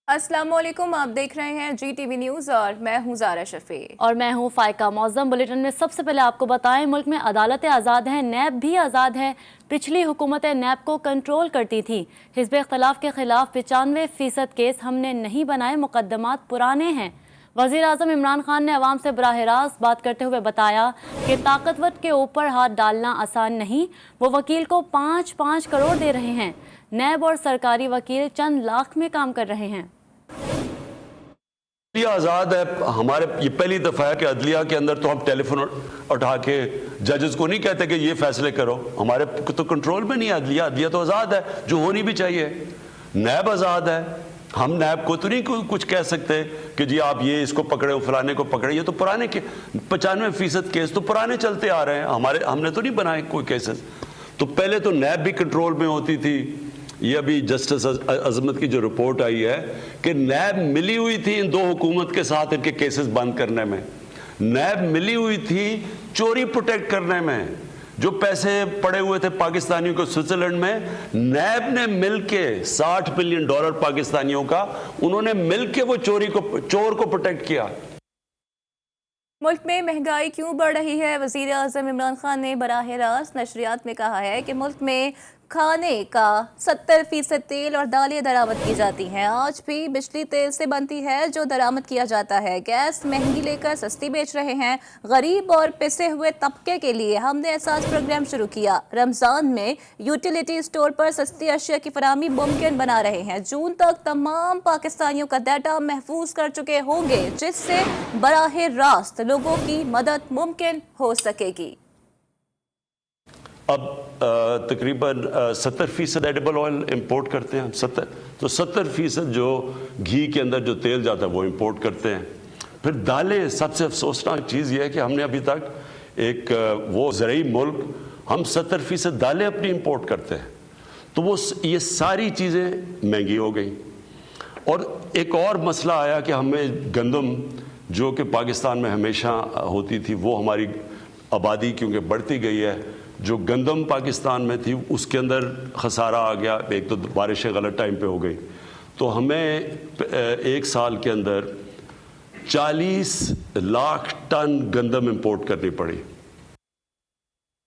अस्सलाम वालेकुम, आप देख रहे हैं GTV न्यूज़ और मैं हूं ज़ारा शफी और मैं हूं फाइका। मौज़म बुलेटिन में सबसे पहले आपको बताएं, मुल्क में अदालतें आज़ाद हैं, नैब भी आज़ाद है। पिछली हुकूमतें नैब को कंट्रोल करती थी। हिज़्ब इख्तिलाफ के खिलाफ 95% केस हमने नहीं बनाए, मुकदमात पुराने हैं। वज़ीर आज़म इमरान खान ने अवाम से बराह रास्त बात करते हुए बताया कि ताकतवर के ऊपर हाथ डालना आसान नहीं। वो वकील को 5-5 करोड़ दे रहे हैं। नैब और सरकारी वकील चंद लाख में काम कर रहे हैं। आज़ाद है। हमारे ये पहली दफ़ा है कि अदलिया के अंदर तो हम टेलीफोन उठा के जजेस को नहीं कहते कि ये फैसले करो। हमारे तो कंट्रोल में नहीं है अदलिया। अदलिया तो आज़ाद है, जो होनी भी चाहिए। नैब आज़ाद है। हम नैब को तो नहीं कुछ कह सकते कि जी आप ये इसको पकड़े, फलाने को पकड़े। ये तो पुराने के 95% केस तो पुराने चलते आ रहे हैं। हमने तो नहीं बनाए कोई केसेस। तो पहले तो नैब भी कंट्रोल में होती थी। ये अभी जस्टिस अजमत की जो रिपोर्ट आई है कि नैब मिली हुई थी इन दो हुकूमत के साथ इनके केसेस बंद करने में। नैब मिली हुई थी चोरी प्रोटेक्ट करने में। जो पैसे पड़े हुए थे पाकिस्तानियों को स्विट्जरलैंड में, नैब ने मिलके $60 बिलियन पाकिस्तानियों का, उन्होंने मिलके वो चोर को प्रोटेक्ट किया। मुल्क में महंगाई क्यों बढ़ रही है? वज़ीर आज़म इमरान खान ने बराह रास्त नशरियात में कहा है कि मुल्क में खाने का 70% तेल और दालें दरामद की जाती हैं। आज भी बिजली तेल से बनती है जो दरामद किया जाता है। गैस महंगी लेकर सस्ती बेच रहे हैं। गरीब और पिसे हुए तबके के लिए हमने एहसास प्रोग्राम शुरू किया। रमज़ान में यूटिलिटी स्टोर पर सस्ती अशिया की फराहमी मुमकिन बना रहे हैं। जून तक तमाम पाकिस्तानियों का डाटा महफूज कर चुके होंगे, जिससे बराह रास्त लोगों की मदद मुमकिन हो सकेगी। अब तकरीबन 70% एडिबल ऑयल इंपोर्ट करते हैं हम। 70% जो घी के अंदर जो तेल जाता है वो इंपोर्ट करते हैं। फिर दालें, सबसे अफसोसनाक चीज़ ये है कि हमने अभी तक एक वो ज़रूरी मुल्क, हम 70% दालें अपनी इंपोर्ट करते हैं। तो वो ये सारी चीज़ें महंगी हो गई। और एक और मसला आया कि हमें गंदम, जो कि पाकिस्तान में हमेशा होती थी, वो हमारी आबादी क्योंकि बढ़ती गई है, जो गंदम पाकिस्तान में थी उसके अंदर खसारा आ गया। एक तो बारिशें गलत टाइम पे हो गई, तो हमें एक साल के अंदर 40 लाख टन गंदम इंपोर्ट करनी पड़ी।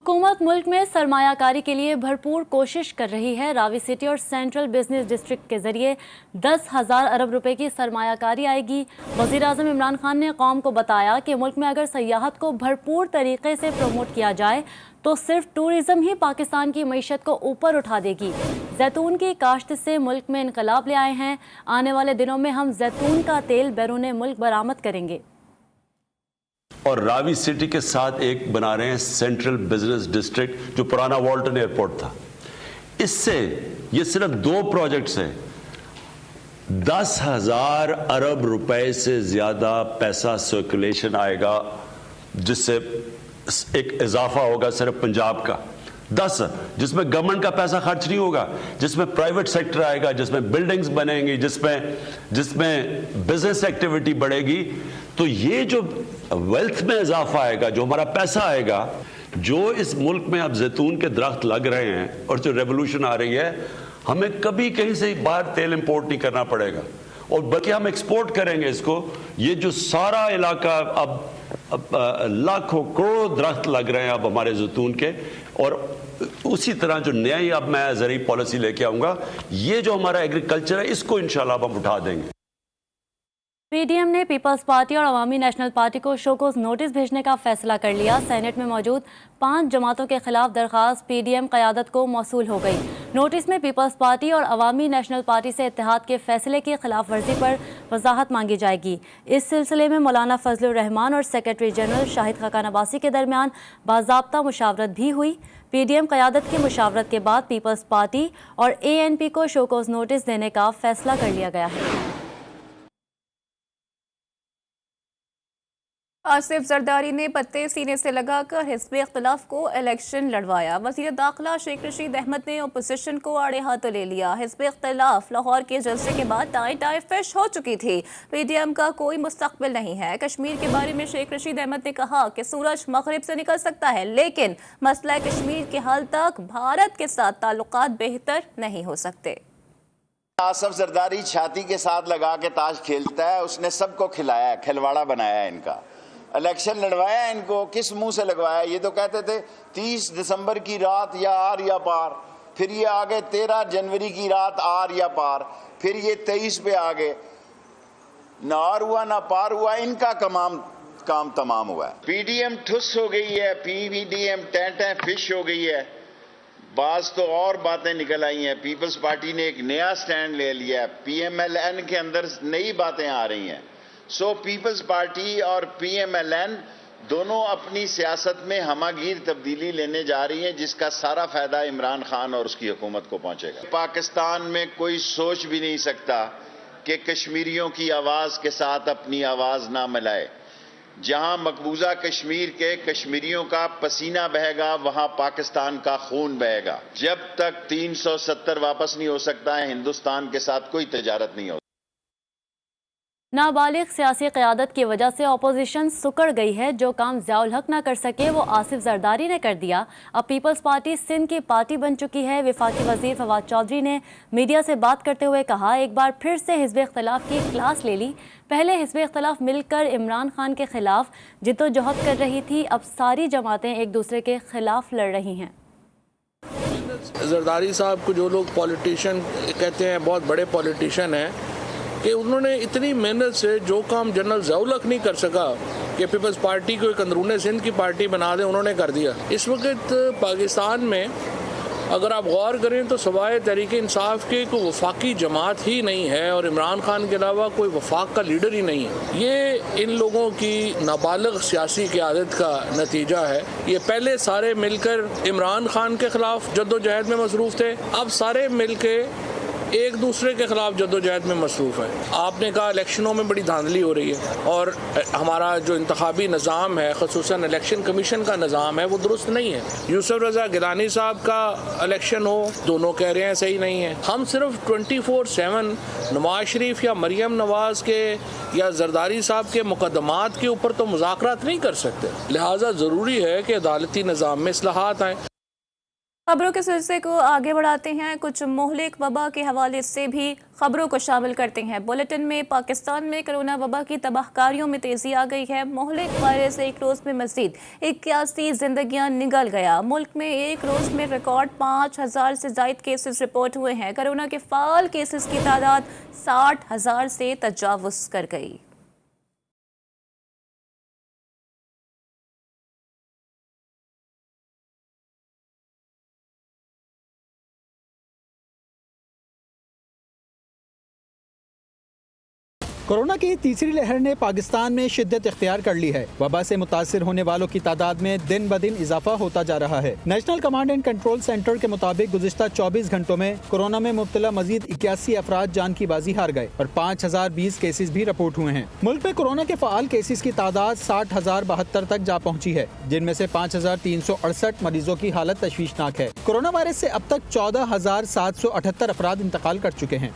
हुकूमत मुल्क में सरमायाकारी के लिए भरपूर कोशिश कर रही है। रावी सिटी और सेंट्रल बिजनेस डिस्ट्रिक्ट के जरिए 10,000 अरब रुपए की सरमायाकारी आएगी। वज़ीर आज़म इमरान खान ने कौम को बताया कि मुल्क में अगर सयाहत को भरपूर तरीके से प्रमोट किया जाए तो सिर्फ टूरिज़्म ही पाकिस्तान की मईशत को ऊपर उठा देगी। जैतून की काश्त से मुल्क में इनकलाब ले आए हैं। आने वाले दिनों में हम जैतून का तेल बैरून मुल्क बरामद करेंगे। और रावी सिटी के साथ एक बना रहे हैं सेंट्रल बिजनेस डिस्ट्रिक्ट, जो पुराना वॉल्टन एयरपोर्ट था। इससे ये सिर्फ 2 प्रोजेक्ट्स हैं, 10,000 अरब रुपए से ज्यादा पैसा सर्कुलेशन आएगा, जिससे एक इजाफा होगा सिर्फ पंजाब का 10, जिसमें गवर्नमेंट का पैसा खर्च नहीं होगा, जिसमें प्राइवेट सेक्टर आएगा, जिसमें बिल्डिंग्स बनेंगी, जिसमें बिजनेस एक्टिविटी बढ़ेगी। तो ये जो वेल्थ में इजाफा आएगा, जो हमारा पैसा आएगा, जो इस मुल्क में अब जैतून के दरख्त लग रहे हैं और जो रेवोल्यूशन आ रही है, हमें कभी कहीं से बाहर तेल इंपोर्ट नहीं करना पड़ेगा, और बल्कि हम एक्सपोर्ट करेंगे इसको। ये जो सारा इलाका अब लाखों करोड़ों दरख्त लग रहे हैं अब हमारे जैतून के, और उसी तरह जो नई अब मैं ज़रूरी पॉलिसी लेके आऊँगा, ये जो हमारा एग्रीकल्चर है, इसको इंशाल्लाह हम उठा देंगे। पीडीएम ने पीपल्स पार्टी और अवामी नेशनल पार्टी को शोकोज नोटिस भेजने का फैसला कर लिया। सेनेट में मौजूद 5 जमातों के खिलाफ दरख्वास्त पीडीएम क़यादत को मौसूल हो गई। नोटिस में पीपल्स पार्टी और अवामी नेशनल पार्टी से इत्तेहाद के फैसले की खिलाफ वर्जी पर वजाहत मांगी जाएगी। इस सिलसिले में मौलाना फजलुर रहमान और सेक्रेटरी जनरल शाहिद खाकान अब्बासी के दरमियान बाज़ाब्ता मुशावरत भी हुई। पीडीएम क़यादत की मुशावरत के बाद पीपल्स पार्टी और एएनपी को शोकोज नोटिस देने का फैसला कर लिया गया है। आसिफ जरदारी ने पत्ते सीने से लगाकर हिज़्ब इख्तिलाफ को इलेक्शन लड़वाया। वज़ीर दाखिला शेख रशीद अहमद ने अपोजिशन को आड़े हाथों ले लिया। हिज़्ब इख्तिलाफ लाहौर के जलसे के बाद टाई फिश हो चुकी थी। पीडीएम का कोई मुस्तकबिल नहीं है। कश्मीर के बारे में शेख रशीद अहमद ने कहा कि सूरज मगरिब से निकल सकता है, लेकिन मसला कश्मीर के हल तक भारत के साथ ताल्लुकात बेहतर नहीं हो सकते। आसफ जरदारी छाती के साथ लगा के ताश खेलता है, उसने सबको खिलाया है, खिलवाड़ा बनाया है इनका, इलेक्शन लड़वाया है इनको, किस मुंह से लगवाया? ये तो कहते थे 30 दिसंबर की रात या आर या पार, फिर ये आ गए 13 जनवरी की रात आर या पार, फिर ये 23 पे आ गए, ना आर हुआ ना पार हुआ, इनका काम तमाम हुआ है। पीडीएम ठुस हो गई है, पीवीडीएम टें फिश हो गई है। बाज तो और बातें निकल आई हैं। पीपल्स पार्टी ने एक नया स्टैंड ले लिया है, पीएमएलएन के अंदर नई बातें आ रही हैं। सो पीपल्स पार्टी और पीएमएलएन दोनों अपनी सियासत में हमागीर तब्दीली लेने जा रही हैं, जिसका सारा फायदा इमरान खान और उसकी हुकूमत को पहुंचेगा। पाकिस्तान में कोई सोच भी नहीं सकता कि कश्मीरियों की आवाज के साथ अपनी आवाज ना मिलाए। जहां मकबूजा कश्मीर के कश्मीरियों का पसीना बहेगा, वहां पाकिस्तान का खून बहेगा। जब तक 370 वापस नहीं हो सकता है, हिंदुस्तान के साथ कोई तजारत नहीं हो। नाबालिग सियासी क़यादत की वजह से अपोजिशन सुकड़ गई है। जो काम ज़ियाउल हक ना कर सके वो आसिफ जरदारी ने कर दिया। अब पीपल्स पार्टी सिंध की पार्टी बन चुकी है। वफाकी वज़ीर फवाद चौधरी ने मीडिया से बात करते हुए कहा, एक बार फिर से हिज़्ब इख्तिलाफ की क्लास ले ली। पहले हिज़्ब इख्तिलाफ मिलकर इमरान खान के ख़िलाफ़ जिद्दोजहद कर रही थी, अब सारी जमातें एक दूसरे के ख़िलाफ़ लड़ रही हैं। जरदारी साहब को जो लोग पॉलिटिशियन कहते हैं, बहुत बड़े पॉलिटिशियन हैं, कि उन्होंने इतनी मेहनत से जो काम जनरल ज़ियाउल हक नहीं कर सका कि पीपल्स पार्टी को एक अंदरूनी सिंध की पार्टी बना दें, उन्होंने कर दिया। इस वक्त पाकिस्तान में अगर आप गौर करें तो सवाए तहरीक इंसाफ के कोई वफाकी जमात ही नहीं है और इमरान खान के अलावा कोई वफाक का लीडर ही नहीं है। ये इन लोगों की नाबालिग सियासी क़यादत का नतीजा है। ये पहले सारे मिलकर इमरान खान के ख़िलाफ़ जद्दोजहद में मसरूफ़ थे, अब सारे मिल के एक दूसरे के खिलाफ जद्दोजहद में मसरूफ़ है। आपने कहा इलेक्शनों में बड़ी धांधली हो रही है और हमारा जो इंतखाबी निज़ाम है, ख़ुसूसन इलेक्शन कमीशन का निज़ाम है, वो दुरुस्त नहीं है। यूसुफ रज़ा गिलानी साहब का इलेक्शन हो, दोनों कह रहे हैं सही नहीं है। हम सिर्फ 24/7 नवाज शरीफ या मरियम नवाज के या जरदारी साहब के मुकदमात के ऊपर तो मुज़ाकरात नहीं कर सकते। लिहाजा ज़रूरी है कि अदालती निज़ाम में इस्लाहात आएँ। खबरों के सिलसिले को आगे बढ़ाते हैं। कुछ मोहलिक वबा के हवाले से भी खबरों को शामिल करते हैं। बुलेटिन में पाकिस्तान में कोरोना वबा की तबाहकारियों में तेज़ी आ गई है। मोहलिक वायरस एक रोज़ में मज़ीद 81 जिंदगियां निगल गया। मुल्क में एक रोज़ में रिकॉर्ड 5000 से ज़ायद केसेस रिपोर्ट हुए हैं। कोरोना के फ़ाल केसेस की तादाद 60,000 से तजावुज़ कर गई। कोरोना की तीसरी लहर ने पाकिस्तान में शिद्दत इख्तियार कर ली है। वबा से मुतासिर होने वालों की तादाद में दिन ब दिन इजाफा होता जा रहा है। National command and control centre के मुताबिक गुज़िश्ता 24 घंटों में कोरोना में मुब्तला मजीद 81 अफराद जान की बाजी हार गए और 5020 केसेस भी रिपोर्ट हुए हैं। मुल्क में कोरोना के फ़ाल केसेस की तादाद 60,072 तक जा पहुँची है, जिनमें से 5368 मरीजों की हालत तशवीशनाक है। कोरोना वायरस से अब तक 14,778 अफराद इंतकाल कर चुके हैं।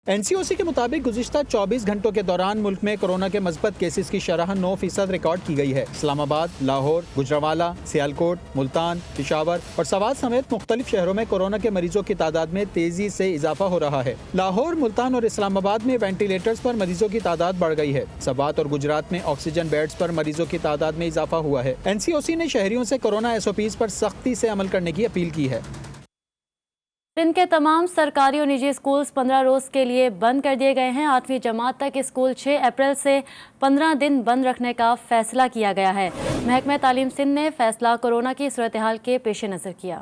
NCOC के मुताबिक गुज़िश्ता 24 घंटों के दौरान मुल्क में कोरोना के मस्बत केसेस की शरह 9% रिकॉर्ड की गई है। इस्लामाबाद, लाहौर, गुजरावाला, सियालकोट, मुल्तान, पेशावर और सवात समेत मुख्तलिफ शहरों में कोरोना के मरीजों की तादाद में तेजी से इजाफा हो रहा है। लाहौर, मुल्तान और इस्लामाबाद में वेंटिलेटर्स पर मरीजों की तादाद बढ़ गई है। सवात और गुजरात में ऑक्सीजन बेड्स पर मरीजों की तादाद में इजाफा हुआ है। NCOC ने शहरियों से कोरोना SOPs पर सख्ती से अमल करने की अपील की है। सिंध के तमाम सरकारी और निजी स्कूल्स 15 रोज़ के लिए बंद कर दिए गए हैं। 8वीं जमात तक स्कूल 6 अप्रैल से 15 दिन बंद रखने का फैसला किया गया है। महकमा तालीम सिंध ने फैसला कोरोना की सूरत हाल के पेश नज़र किया।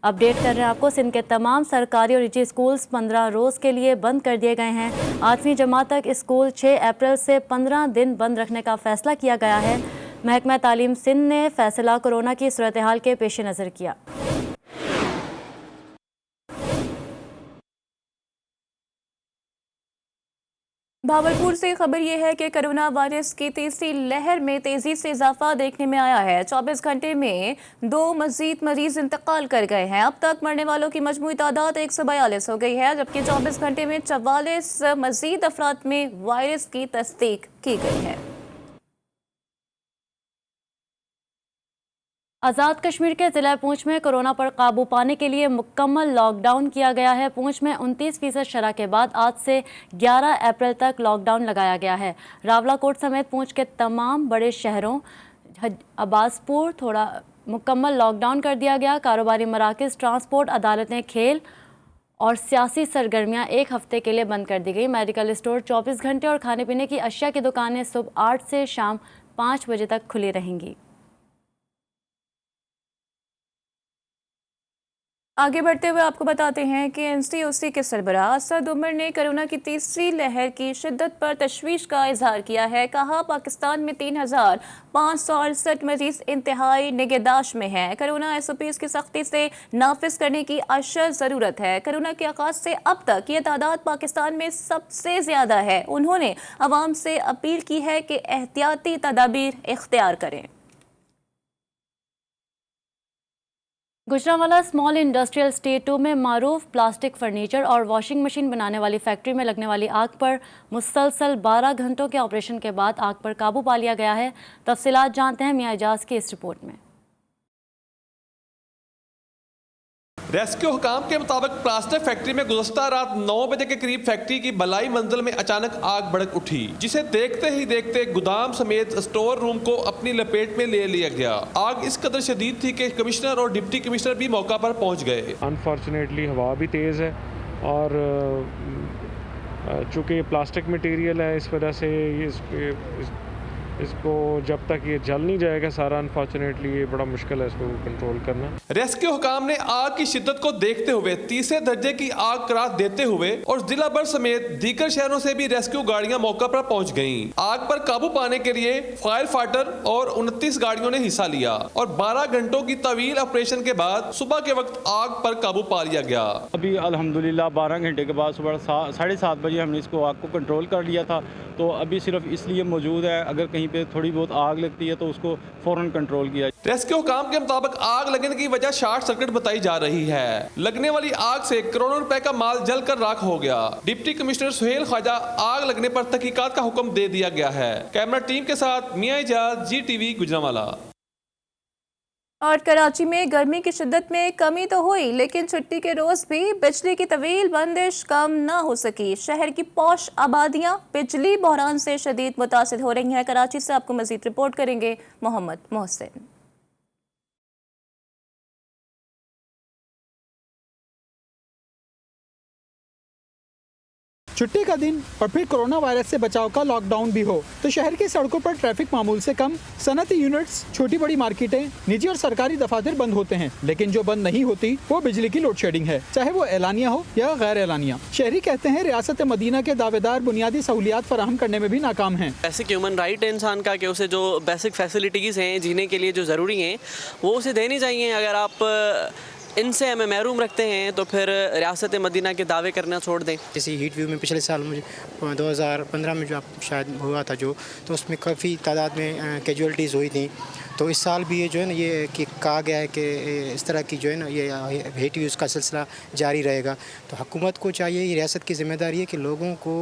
अपडेट कर रहे हैं आपको, सिंध के तमाम सरकारी और निजी स्कूल्स 15 रोज़ के लिए बंद कर दिए गए हैं। 8वीं जमात तक स्कूल 6 अप्रैल से 15 दिन बंद रखने का फैसला किया गया है। महकमा तालीम सिंध ने फैसला कोरोना की सूरत हाल के पेश नज़र किया। भावलपुर से खबर यह है कि कोरोना वायरस की तीसरी लहर में तेजी से इजाफा देखने में आया है। 24 घंटे में 2 मजीद मरीज इंतकाल कर गए हैं। अब तक मरने वालों की मजमूई तादाद 142 हो गई है, जबकि 24 घंटे में 44 मजीद अफराद में वायरस की तस्दीक की गई है। आज़ाद कश्मीर के ज़िला पूंछ में कोरोना पर काबू पाने के लिए मुकम्मल लॉकडाउन किया गया है। पूंछ में 29% शरह के बाद आज से 11 अप्रैल तक लॉकडाउन लगाया गया है। रावलाकोट समेत पूंछ के तमाम बड़े शहरों अब्बासपुर थोड़ा मुकम्मल लॉकडाउन कर दिया गया। कारोबारी मराकज़, ट्रांसपोर्ट, अदालतें, खेल और सियासी सरगर्मियां एक हफ्ते के लिए बंद कर दी गई। मेडिकल स्टोर 24 घंटे और खाने पीने की अशिया की दुकानें सुबह 8 से शाम 5 बजे तक खुली रहेंगी। आगे बढ़ते हुए आपको बताते हैं कि एनसीओसी के सरबराह असद उमर ने कोरोना की तीसरी लहर की शिद्दत पर तशवीश का इजहार किया है। कहा, पाकिस्तान में 3,568 मरीज इंतहाई निगहदाश्त में हैं। कोरोना SOPs की सख्ती से नाफिज करने की अशद ज़रूरत है। कोरोना के आगाज़ से अब तक ये तादाद पाकिस्तान में सबसे ज़्यादा है। उन्होंने अवाम से अपील की है कि एहतियाती तदाबीर इख्तियार करें। गुजरांवाला स्मॉल इंडस्ट्रियल स्टेट 2 में मारूफ प्लास्टिक फर्नीचर और वॉशिंग मशीन बनाने वाली फैक्ट्री में लगने वाली आग पर मुसलसल 12 घंटों के ऑपरेशन के बाद आग पर काबू पा लिया गया है। तफसीलात जानते हैं मियां एजाज की इस रिपोर्ट में। रेस्क्यू हुकाम के मुताबिक प्लास्टिक फैक्ट्री में गुज़श्ता रात 9 बजे के करीब फैक्ट्री की बलाई मंजिल में अचानक आग भड़क उठी, जिसे देखते ही देखते गोदाम समेत स्टोर रूम को अपनी लपेट में ले लिया गया। आग इस कदर शदीद थी कि कमिश्नर और डिप्टी कमिश्नर भी मौका पर पहुंच गए। अनफॉर्चुनेटली हवा भी तेज़ है और चूँकि प्लास्टिक मटेरियल है, इस वजह से इसको जब तक ये जल नहीं जाएगा सारा, अनफॉर्चुनेटली ये बड़ा मुश्किल है इसको कंट्रोल करना। रेस्क्यू हुकाम ने आग की शिद्दत को देखते हुए तीसरे दर्जे की आग करार देते हुए और जिला भर समेत दीगर शहरों से भी रेस्क्यू गाड़ियां मौका पर पहुंच गईं। आग पर काबू पाने के लिए फायर फाइटर और 29 गाड़ियों ने हिस्सा लिया और 12 घंटों की तवील ऑपरेशन के बाद सुबह के वक्त आग पर काबू पा लिया गया। अभी अल्हम्दुलिल्लाह 12 घंटे के बाद सुबह 7:30 बजे हमने इसको आग को कंट्रोल कर लिया था। तो अभी सिर्फ इसलिए मौजूद है, अगर कहीं पे थोड़ी बहुत आग लगती है तो उसको फौरन कंट्रोल किया। रेस्क्यू काम के मुताबिक आग लगने की वजह शॉर्ट सर्किट बताई जा रही है। लगने वाली आग से करोड़ों रुपए का माल जलकर राख हो गया। डिप्टी कमिश्नर सुहेल ख्वाजा, आग लगने पर तहकीकात का हुक्म दे दिया गया है। कैमरा टीम के साथ मियां एजाज, GTV गुजरांवाला। और कराची में गर्मी की शिद्दत में कमी तो हुई, लेकिन छुट्टी के रोज भी बिजली की तवील बंदिश कम ना हो सकी। शहर की पौश आबादियां बिजली बहरान से शदीद मुतासिर हो रही हैं। कराची से आपको मजीद रिपोर्ट करेंगे मोहम्मद मोहसिन। छुट्टी का दिन और फिर कोरोना वायरस से बचाव का लॉकडाउन भी हो तो शहर की सड़कों पर ट्रैफिक मामूल से कम, सनती यूनिट्स, छोटी बड़ी मार्केटें, निजी और सरकारी दफातर बंद होते हैं। लेकिन जो बंद नहीं होती वो बिजली की लोड शेडिंग है, चाहे वो एलानिया हो या गैर एलानिया। शहरी कहते हैं रियासत मदीना के दावेदार बुनियादी सहूलियात फराहम करने में भी नाकाम हैं। बेसिक ह्यूमन राइट है इंसान का कि उसे जो बेसिक फैसिलिटीज़ हैं जीने के लिए जो ज़रूरी हैं वो उसे देनी चाहिए। अगर आप इनसे हमें महरूम रखते हैं तो फिर रियासत मदीना के दावे करना छोड़ दें। जैसे हीट व्यू में पिछले साल मुझे 2015 में जो आप शायद हुआ था जो, तो उसमें काफ़ी तादाद में कैजुअलिटीज़ हुई थी। तो इस साल भी ये जो है ना ये कि कहा गया है कि इस तरह की जो है ना ये हीट व्यूज़ का सिलसिला जारी रहेगा। तो हुकूमत को चाहिए, ये रियासत की जिम्मेदारी है कि लोगों को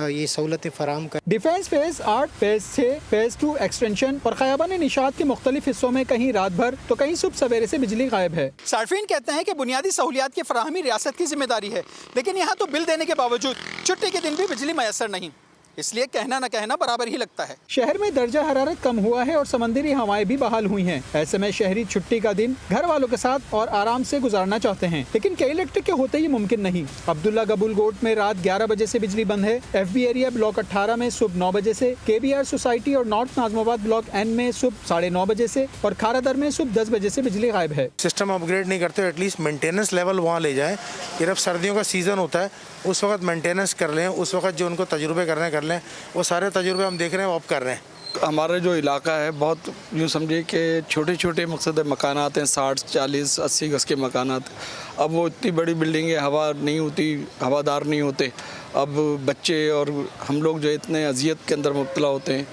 ये सहूलतें फराहम कर। Defence phase 8, phase 6, phase 2 extension और खयाबान निशात के मुख्तलिफ हिस्सों में कहीं रात भर तो कहीं सुबह सवेरे से बिजली गायब है। सार्फिन कहते हैं कि बुनियादी सहूलियात की फराहमी रियासत की जिम्मेदारी है, लेकिन यहाँ तो बिल देने के बावजूद छुट्टी के दिन भी बिजली मैसर नहीं, इसलिए कहना न कहना बराबर ही लगता है। शहर में दर्जा हरारत कम हुआ है और समंदरी हवाएं भी बहाल हुई हैं। ऐसे में शहरी छुट्टी का दिन घर वालों के साथ और आराम से गुजारना चाहते हैं, लेकिन कई इलेक्ट्रिक के होते ही मुमकिन नहीं। अब्दुल्ला गबूल गोट में रात 11 बजे से बिजली बंद है। FB एरिया ब्लॉक 18 में सुबह 9 बजे से, KBR सोसाइटी और नॉर्थ नाजमाबाद ब्लॉक N में सुबह 9:30 बजे से और खारादर में सुबह 10 बजे से बिजली गायब है। सिस्टम अपग्रेड नहीं करते, एटलीस्ट मेंटेनेंस लेवल वहाँ ले जाएं कि जब सर्दियों का सीज़न होता है उस वक्त मेंटेनेंस कर लें, उस वक्त जो उनको तजुर्बे करने कर लें। वो सारे तजुर्बे हम देख रहे हैं, वो अब कर रहे हैं। हमारा जो इलाका है बहुत यूँ समझिए कि छोटे छोटे मकसद मकानात हैं, 60, 40, 80 गज के मकानात। अब वो इतनी बड़ी बिल्डिंगें हवा नहीं होती, हवादार नहीं होते। अब बच्चे और हम लोग जो इतने अजियत के अंदर मुब्तला होते हैं,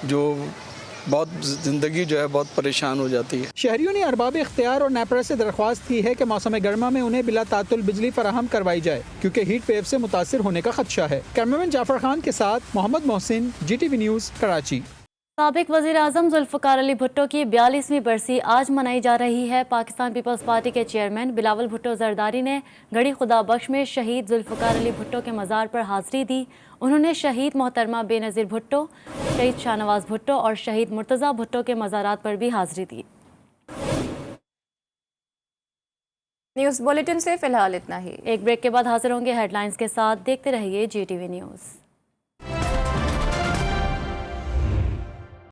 जो बहुत ज़िंदगी जो है बहुत परेशान हो जाती है। शहरियों ने अरबाब इख्तियार और नेपरा से दरख्वास्त की है कि मौसम गर्मा में उन्हें बिला तातुल बिजली फराहम करवाई जाए, क्योंकि हीट वेव से मुतासिर होने का खदशा है। कैमरामैन जाफर खान के साथ मोहम्मद मोहसिन, GTV न्यूज़, कराची। साबिक वज़ीर आज़म जुल्फ़िकार अली भुट्टो की 42वीं बरसी आज मनाई जा रही है। पाकिस्तान पीपल्स पार्टी के चेयरमैन बिलावल भुट्टो जरदारी ने गढ़ी खुदा बख्श में शहीद जुल्फ़िकार अली भुट्टो के मज़ार पर हाज़िरी दी। उन्होंने शहीद मोहतरमा बेनज़ीर भुट्टो, शहीद शाहनवाज़ भुट्टो और शहीद मुर्तज़ा भुट्टो के मज़ारात पर भी हाज़िरी दी। न्यूज़ बुलेटिन से फिलहाल इतना ही। एक ब्रेक के बाद हाजिर होंगे हेडलाइंस के साथ। देखते रहिए GTV न्यूज़।